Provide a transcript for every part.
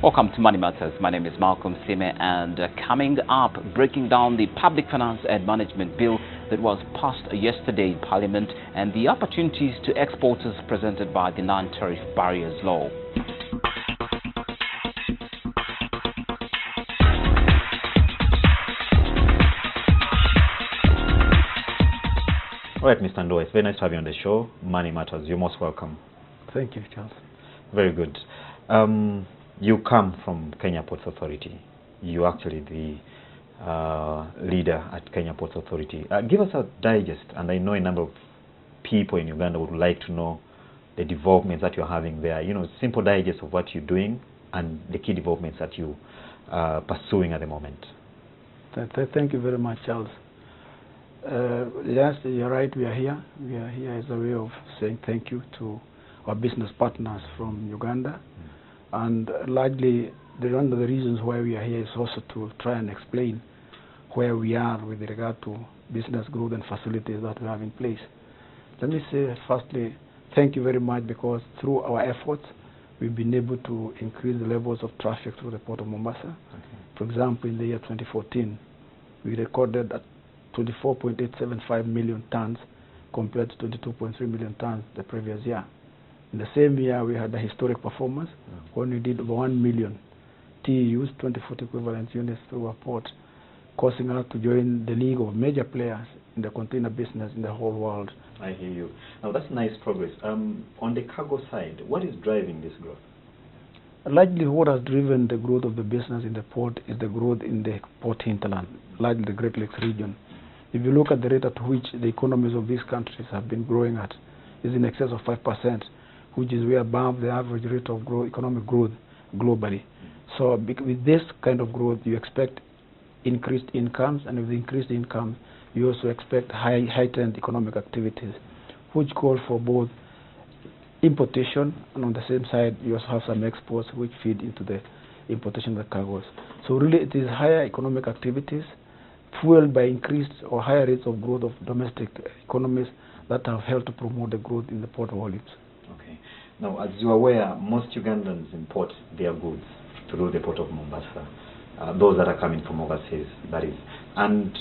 Welcome to Money Matters. My name is Malcolm Sime, and coming up, breaking down the Public Finance and Management Bill that was passed yesterday in Parliament and the opportunities to exporters presented by the Non-tariff Barriers Law. All right, Mr. Ndo, it's very nice to have you on the show. Money Matters, you're most welcome. Thank you, Charles. Very good. You come from Kenya Ports Authority. You're actually the leader at Kenya Ports Authority. Give us a digest, and I know a number of people in Uganda would like to know the developments that you're having there. You know, simple digest of what you're doing and the key developments that you are pursuing at the moment. Thank you very much, Charles. Yes, you're right, we are here. We are here as a way of saying thank you to our business partners from Uganda. And largely, one of the reasons why we are here is also to try and explain where we are with regard to business growth and facilities that we have in place. Let me say, firstly, thank you very much, because through our efforts, we've been able to increase the levels of traffic through the port of Mombasa. Okay. For example, in the year 2014, we recorded at 24.875 million tons compared to 22.3 million tons the previous year. In the same year, we had a historic performance when we did over 1 million TEUs, 2040 equivalent units through our port, causing us to join the league of major players in the container business in the whole world. I hear you. Now, that's nice progress. On the cargo side, what is driving this growth? Largely, what has driven the growth of the business in the port is the growth in the port hinterland, largely the Great Lakes region. If you look at the rate at which the economies of these countries have been growing at, is in excess of 5%, which is way above the average rate of economic growth globally. So with this kind of growth, you expect increased incomes, and with increased income, you also expect heightened economic activities, which call for both importation, and on the same side, you also have some exports which feed into the importation of the cargoes. So really, it is higher economic activities fueled by increased or higher rates of growth of domestic economies that have helped to promote the growth in the port volumes. Okay. Now, as you are aware, most Ugandans import their goods through the port of Mombasa, those that are coming from overseas, that is. And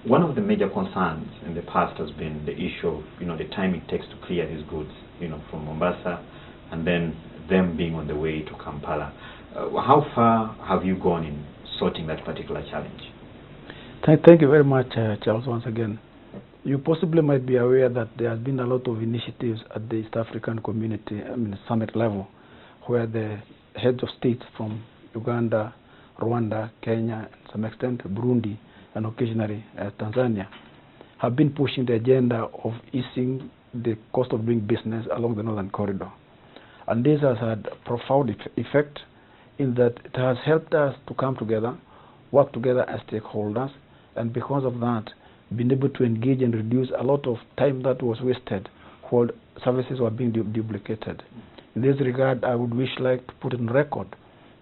one of the major concerns in the past has been the issue of, the time it takes to clear these goods, from Mombasa, and then them being on the way to Kampala. How far have you gone in sorting that particular challenge? Thank you very much, Charles, once again. You possibly might be aware that there has been a lot of initiatives at the East African community, summit level, where the heads of states from Uganda, Rwanda, Kenya, and to some extent Burundi, and occasionally Tanzania, have been pushing the agenda of easing the cost of doing business along the Northern Corridor. And this has had a profound effect in that it has helped us to come together, work together as stakeholders, and because of that, been able to engage and reduce a lot of time that was wasted while services were being duplicated. In this regard, I would like to put on record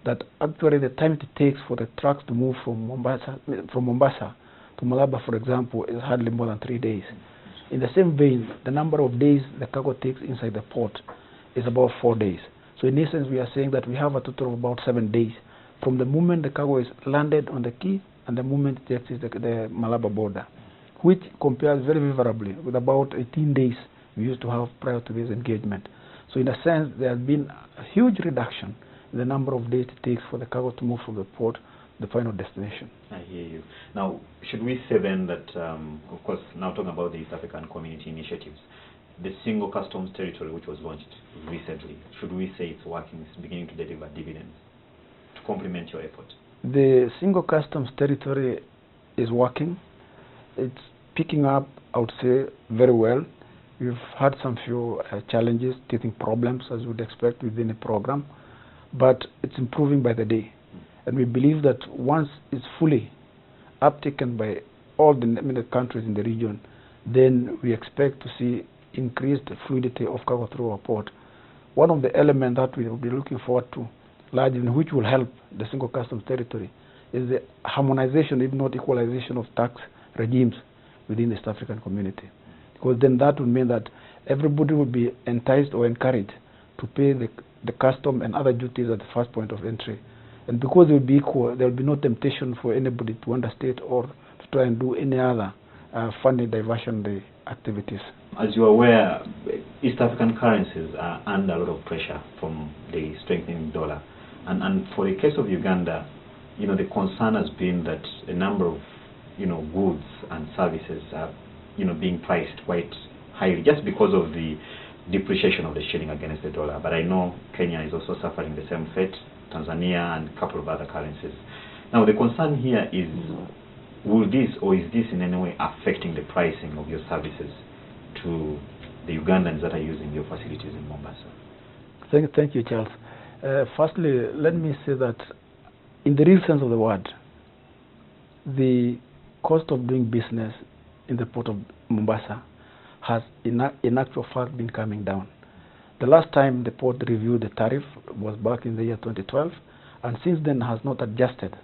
that actually the time it takes for the trucks to move from Mombasa to Malaba, for example, is hardly more than 3 days. In the same vein, the number of days the cargo takes inside the port is about 4 days. So in essence, we are saying that we have a total of about 7 days from the moment the cargo is landed on the quay and the moment it exits the Malaba border, which compares very favorably with about 18 days we used to have prior to this engagement. So in a sense, there has been a huge reduction in the number of days it takes for the cargo to move from the port to the final destination. I hear you. Now, should we say then that, of course, now talking about the East African Community initiatives, the single customs territory which was launched recently, should we say it's working, it's beginning to deliver dividends to complement your effort? The single customs territory is working. It's picking up, I would say, very well. We've had some few challenges, teething problems, as you would expect within a program, but it's improving by the day. And we believe that once it's fully uptaken by all the countries in the region, then we expect to see increased fluidity of cargo through our port. One of the elements that we will be looking forward to, largely, which will help the single customs territory, is the harmonization, if not equalization, of tax regimes within the East African community. Because then that would mean that everybody would be enticed or encouraged to pay the custom and other duties at the first point of entry. And because they will be equal, there will be no temptation for anybody to understate or to try and do any other funding diversion activities. As you're aware, East African currencies are under a lot of pressure from the strengthening dollar. And for the case of Uganda, the concern has been that a number of, goods and services are, being priced quite highly just because of the depreciation of the shilling against the dollar. But I know Kenya is also suffering the same fate, Tanzania and a couple of other currencies. Now the concern here is, will this or is this in any way affecting the pricing of your services to the Ugandans that are using your facilities in Mombasa? Thank you, Charles. Firstly, let me say that in the real sense of the word, the cost of doing business in the port of Mombasa has in actual fact been coming down. The last time the port reviewed the tariff was back in the year 2012, and since then has not adjusted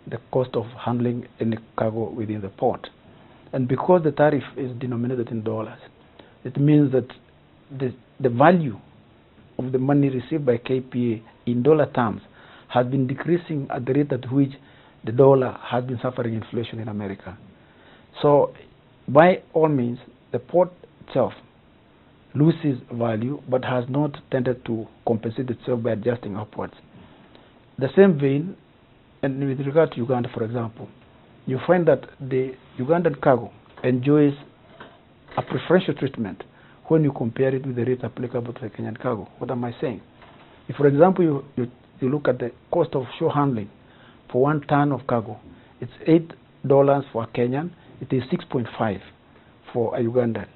the cost of handling any cargo within the port. And because the tariff is denominated in dollars, it means that the value of the money received by KPA in dollar terms has been decreasing at the rate at which the dollar has been suffering inflation in America. So by all means, the port itself loses value but has not tended to compensate itself by adjusting upwards. The same vein, and with regard to Uganda, for example, you find that the Ugandan cargo enjoys a preferential treatment when you compare it with the rates applicable to the Kenyan cargo. What am I saying? If, for example, you look at the cost of shore handling for 1 ton of cargo, it's $8 for a Kenyan, it is 6.5 for a Ugandan.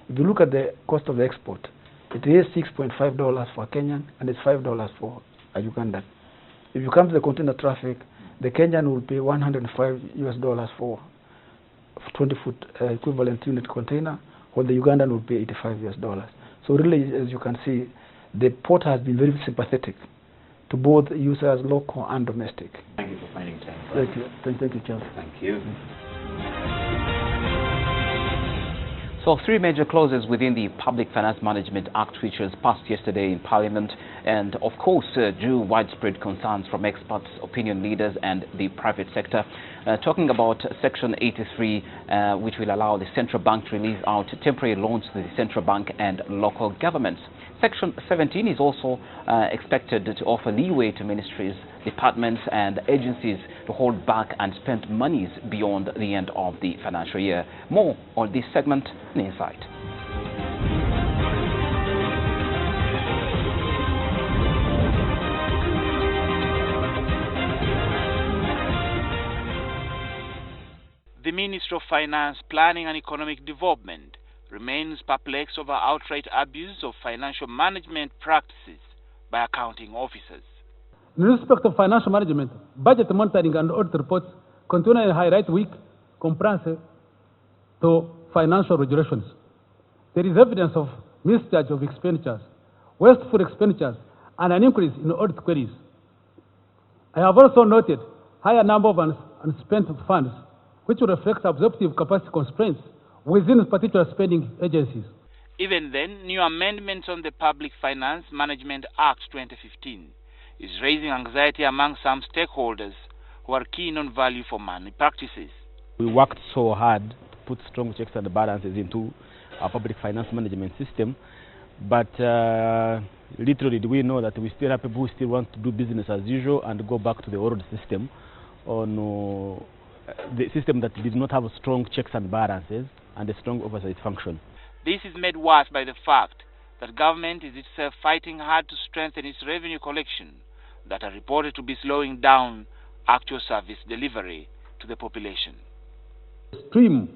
If you look at the cost of the export, it is $6.5 for a Kenyan and it's $5 for a Ugandan. If you come to the container traffic, the Kenyan will pay $105 for 20-foot equivalent unit container, while the Ugandan will pay $85. So really, as you can see, the port has been very sympathetic to both users, local and domestic. Thank you for finding time. Thank you. Thank you, Charles. Thank you. So 3 major clauses within the Public Finance Management Act, which was passed yesterday in Parliament, and of course drew widespread concerns from experts, opinion leaders and the private sector. Talking about Section 83, which will allow the central bank to release out temporary loans to the central bank and local governments. Section 17 is also expected to offer leeway to ministries, departments and agencies to hold back and spend monies beyond the end of the financial year. More on this segment in Insight. The Ministry of Finance, Planning and Economic Development remains perplexed over outright abuse of financial management practices by accounting officers. In respect of financial management, budget monitoring and audit reports continue to highlight weak compliance to financial regulations. There is evidence of misjudge of expenditures, wasteful expenditures, and an increase in audit queries. I have also noted higher number of unspent funds, which reflects absorptive capacity constraints within particular spending agencies. Even then, new amendments on the Public Finance Management Act 2015 is raising anxiety among some stakeholders who are keen on value for money practices. We worked so hard to put strong checks and balances into our public finance management system, but literally we know that we still have people who still want to do business as usual and go back to the old system, on the system that did not have strong checks and balances and a strong oversight function. This is made worse by the fact that government is itself fighting hard to strengthen its revenue collection that are reported to be slowing down actual service delivery to the population. Stream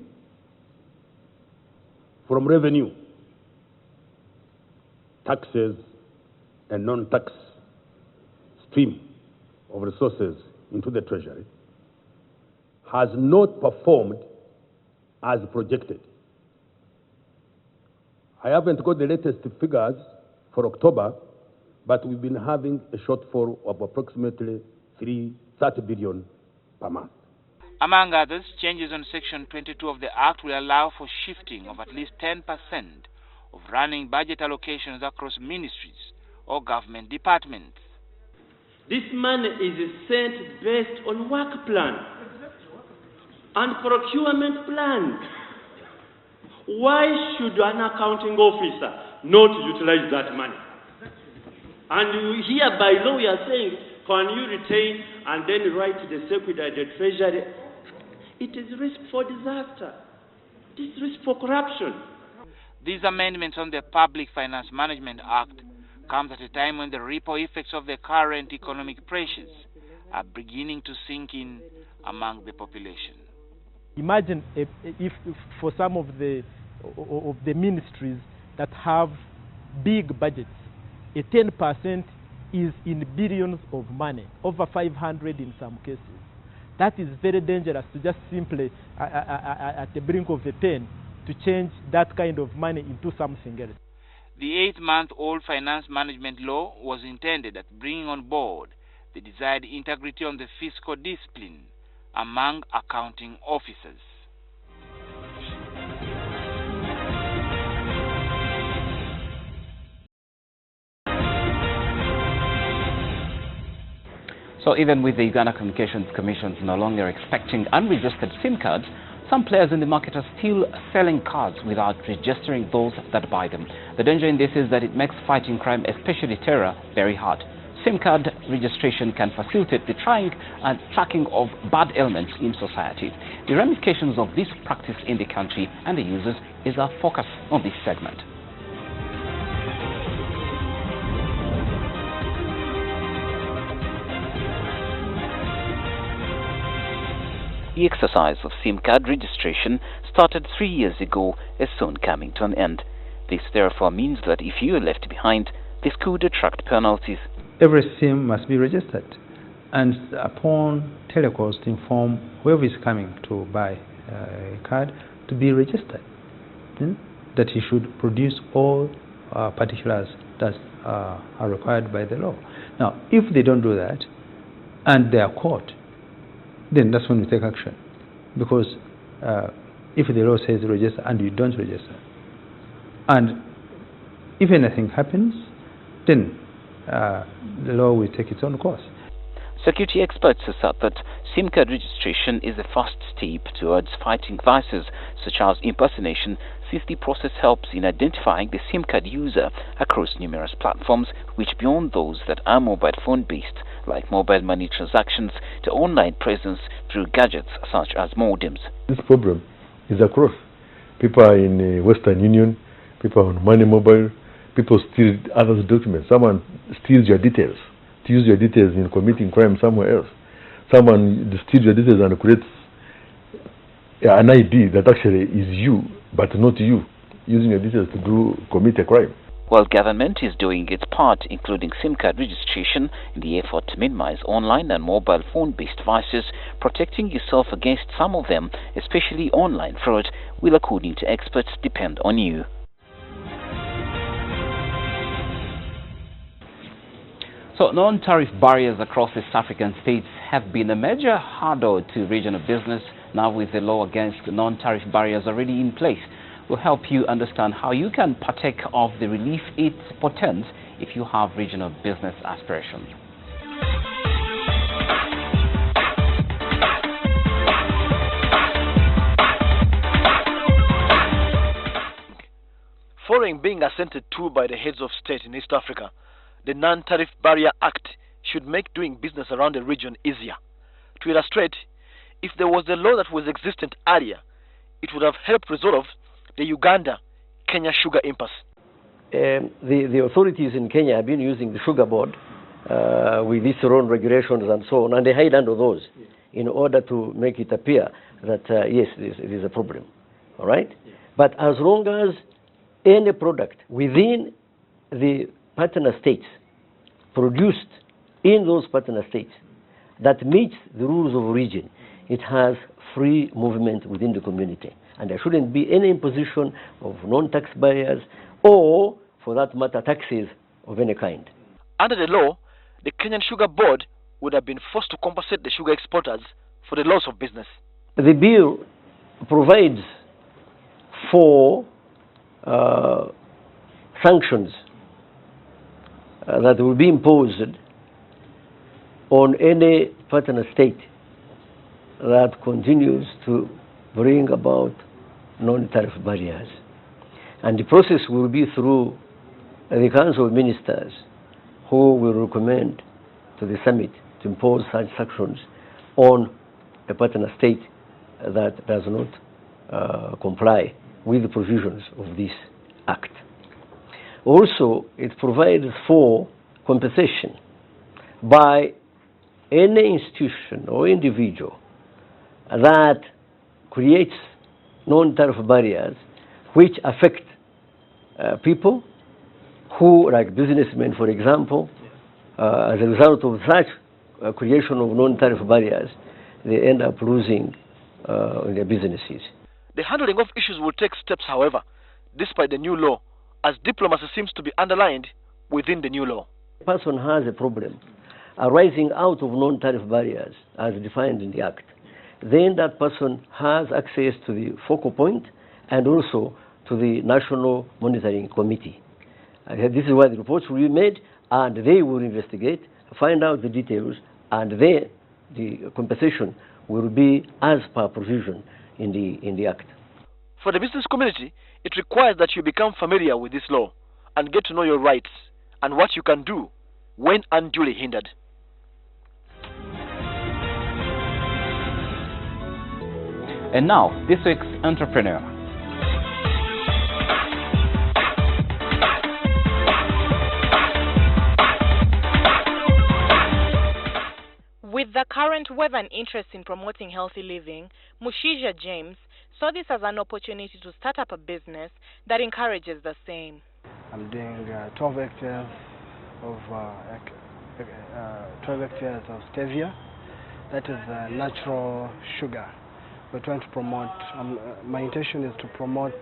from revenue, taxes and non-tax stream of resources into the treasury has not performed as projected. I haven't got the latest figures for October, but we've been having a shortfall of approximately 30 billion per month. Among others, changes on Section 22 of the Act will allow for shifting of at least 10% of running budget allocations across ministries or government departments. This money is sent based on work plan and procurement plan. Why should an accounting officer not utilize that money? And here by law we are saying, can you retain and then write to the Secretary of the Treasury? It is risk for disaster. It is risk for corruption. These amendments on the Public Finance Management Act comes at a time when the ripple effects of the current economic pressures are beginning to sink in among the population. Imagine if for some of the ministries that have big budgets, a 10% is in billions of money, over 500 in some cases. That is very dangerous to just simply, at the brink of a pen, to change that kind of money into something else. The 8-month-old finance management law was intended at bringing on board the desired integrity on the fiscal discipline among accounting officers. So even with the Uganda Communications Commission no longer expecting unregistered SIM cards, some players in the market are still selling cards without registering those that buy them. The danger in this is that it makes fighting crime, especially terror, very hard. SIM card registration can facilitate the trying and tracking of bad elements in society. The ramifications of this practice in the country and the users is our focus on this segment. The exercise of SIM card registration started 3 years ago, is soon coming to an end. This therefore means that if you are left behind, this could attract penalties. Every SIM must be registered, and upon telecalls to inform whoever is coming to buy a card to be registered, that he should produce all particulars that are required by the law. Now, if they don't do that and they are caught, then that's when we take action. Because if the law says register and you don't register, and if anything happens, then the law will take its own course. Security experts assert that SIM card registration is a first step towards fighting vices such as impersonation, since the process helps in identifying the SIM card user across numerous platforms, which beyond those that are mobile phone based, like mobile money transactions, to online presence through gadgets such as modems. This problem is across. People are in Western Union, people are on Money Mobile, people steal others' documents. Someone steals your details, to use your details in committing crime somewhere else. Someone steals your details and creates an ID that actually is you, but not you, using your details to commit a crime. While government is doing its part, including SIM card registration, in the effort to minimize online and mobile phone-based vices, protecting yourself against some of them, especially online fraud, will, according to experts, depend on you. So non-tariff barriers across East African states have been a major hurdle to regional business. Now with the law against non-tariff barriers already in place, will help you understand how you can partake of the relief it portends if you have regional business aspirations. Following being assented to by the heads of state in East Africa, the Non-Tariff Barrier Act should make doing business around the region easier. To illustrate, if there was a law that was existent earlier, it would have helped resolve the Uganda-Kenya sugar impasse. The authorities in Kenya have been using the sugar board with its own regulations and so on, and they hide under those in order to make it appear that, yes, it is a problem. All right? But as long as any product within the partner states, produced in those partner states, that meets the rules of origin, it has free movement within the community. And there shouldn't be any imposition of non-tax barriers or, for that matter, taxes of any kind. Under the law, the Kenyan Sugar Board would have been forced to compensate the sugar exporters for the loss of business. The bill provides for sanctions that will be imposed on any partner state that continues to bring about non-tariff barriers. And the process will be through the Council of Ministers, who will recommend to the summit to impose such sanctions on a partner state that does not comply with the provisions of this act. Also, it provides for compensation by any institution or individual that creates non-tariff barriers which affect people who, like businessmen, for example, as a result of such creation of non-tariff barriers, they end up losing their businesses. The handling of issues will take steps, however, despite the new law, as diplomacy seems to be underlined within the new law. A person has a problem arising out of non-tariff barriers as defined in the Act. Then that person has access to the focal point and also to the National Monitoring Committee. This is why the reports will be made, and they will investigate, find out the details, and then the compensation will be as per provision in the Act. For the business community, it requires that you become familiar with this law and get to know your rights and what you can do when unduly hindered. And now, this week's entrepreneur. With the current weather and interest in promoting healthy living, Mushija James saw this as an opportunity to start up a business that encourages the same. I'm doing 12 hectares of 12 hectares of stevia. That is natural sugar. We're trying to promote. My intention is to promote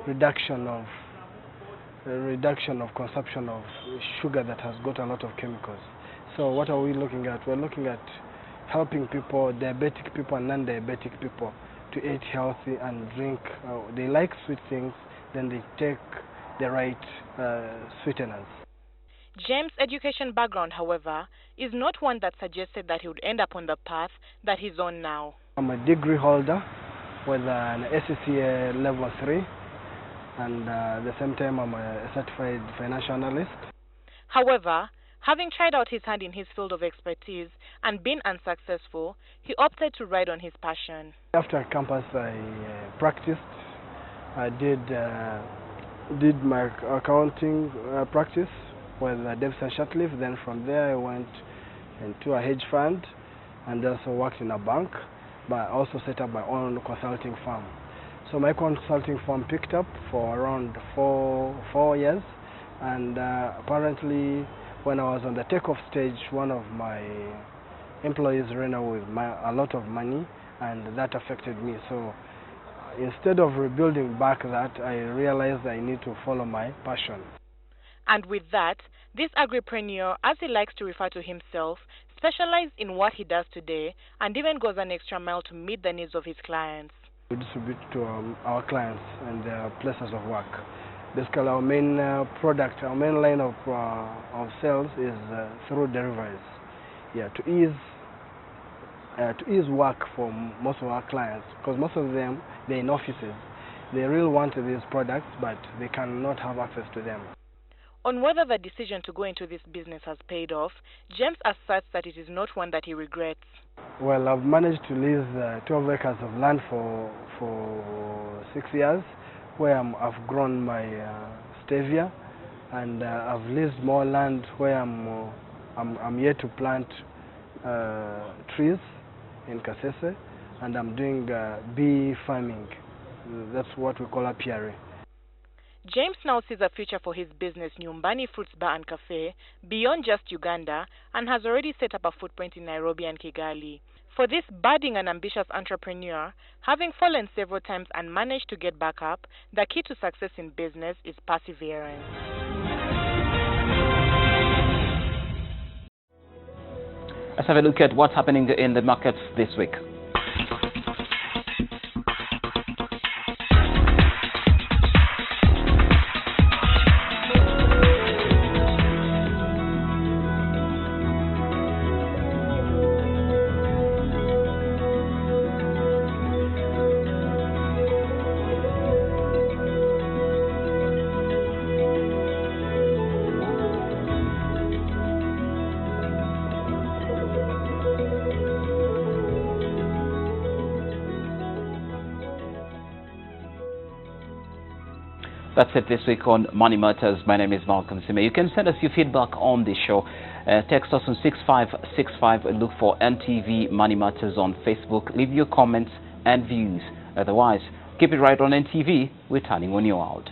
reduction of consumption of sugar that has got a lot of chemicals. So what are we looking at? We're looking at helping people, diabetic people and non-diabetic people, to eat healthy and drink. They like sweet things, then they take the right sweeteners. James' education background, however, is not one that suggested that he would end up on the path that he's on now. I'm a degree holder with an SCCA level 3, and at the same time I'm a certified financial analyst. However, having tried out his hand in his field of expertise and been unsuccessful, he opted to ride on his passion. After campus, I practiced. I did my accounting practice with Davidson Shutcliffe. Then from there I went into a hedge fund and also worked in a bank, but I also set up my own consulting firm. So my consulting firm picked up for around four years, and apparently when I was on the takeoff stage, one of my employees ran away with a lot of money, and that affected me. So instead of rebuilding back that, I realized I need to follow my passion. And with that, this agripreneur, as he likes to refer to himself, specializes in what he does today and even goes an extra mile to meet the needs of his clients. We distribute to our clients and their places of work. Basically, our main product, our main line of sales is through deliveries. Yeah, to ease work for most of our clients, because most of them, they're in offices. They really want these products, but they cannot have access to them. On whether the decision to go into this business has paid off, James asserts that it is not one that he regrets. Well, I've managed to lease 12 acres of land for 6 years, where I've grown my stevia, and I've leased more land where I'm yet to plant trees in Kasese, and I'm doing bee farming. That's what we call apiary. James now sees a future for his business, Nyumbani Fruits Bar and Cafe, beyond just Uganda, and has already set up a footprint in Nairobi and Kigali. For this budding and ambitious entrepreneur, having fallen several times and managed to get back up, the key to success in business is perseverance. Let's have a look at what's happening in the markets this week. That's it this week on Money Matters. My name is Malcolm Sime. You can send us your feedback on the show. Text us on 6565 and look for NTV Money Matters on Facebook. Leave your comments and views. Otherwise, keep it right on NTV. We're turning on your world.